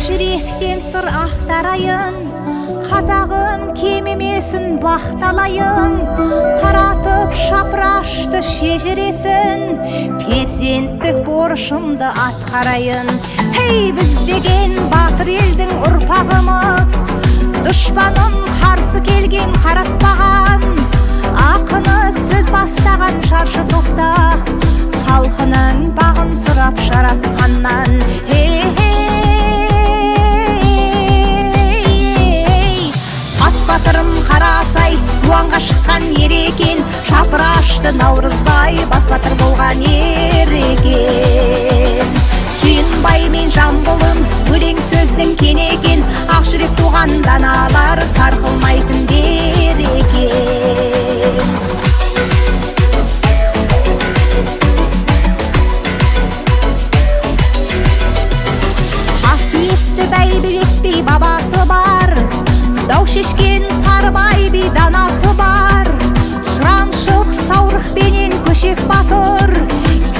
жүректен сыр ақтарайын, қазағым кемемесін бақталайын, таратып шапырашты шежіресін, перзенттік борышымды атқарайын. Хей, біз деген батыр елдің ұрпағымыз, дұшпанын қарсы келген қаратпаған, ақыны сөз бастаған шаршы топта, халқының бағын сұрап жаратқаннан. Батырым қарасай, дуанға шыққан ер екен, шапырашты Наурызбай бас батыр болған ер екен. Сүйінбай мен Жамбылым өлең сөздің кен екен, ақ жүрек туған даналар сарқылмайтын бер екен. Қасиетті бәйбілетпей бабасы бар, дау шешкен Сарыбай би данасы бар, сұраншық саурықпенен көшек батыр,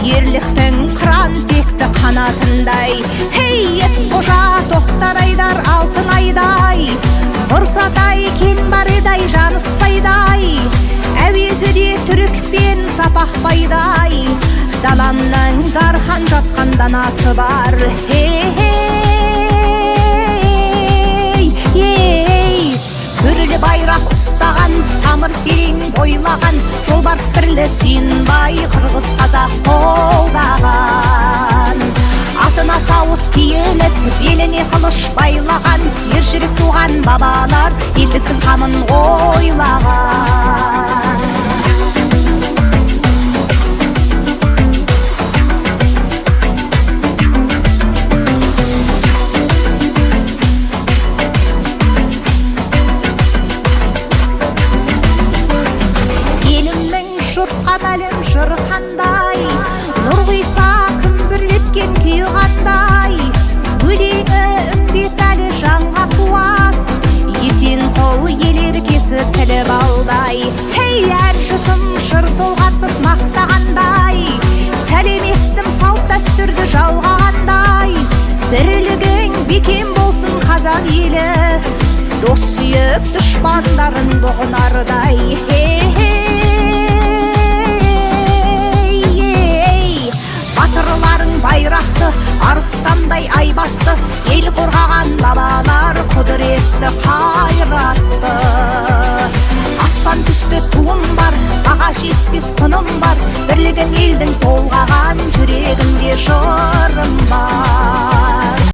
ерліктің қыран текті қанатындай. Хей, Есқожа Тоқтар Айдар алтын айдай, Мұрсатай Кенбаредай Жаныспайдай, әуезіде түрікпен Сапақбайдай, даламның дархан жатқан данасы бар. Бүрлі байрақ ұстаған, тамыр терең бойлаған, жолбарыс бірлі Сүйінбай қырғыз қазақ қолдаған. Атына сауыт киініп, беліне қылыш байлаған, ер жүрек туған бабалар елдіктің қамын ойлаған. Әлім жыры қандай, нұр құйса күмбірлеткен күйі қандай, өлеңі үмбет әлі жанға қуат, есен қол елер кесі тілі балдай. Хей, әр жұтым жыр толғатып мақтағандай, сәлем еттім салт дәстүрді жалғағандай. Бірлігің бекем болсын қазақ елі, дос сүйіп дұшпандарын бұғынардай. Батырларың байрақты, арыстандай айбатты, ел қорғаған бабалар құдіретті қайратты. Аспан түсті туым бар, баға жетпес құным бар, бірлігін елдің толғаған жүрегінде жыр.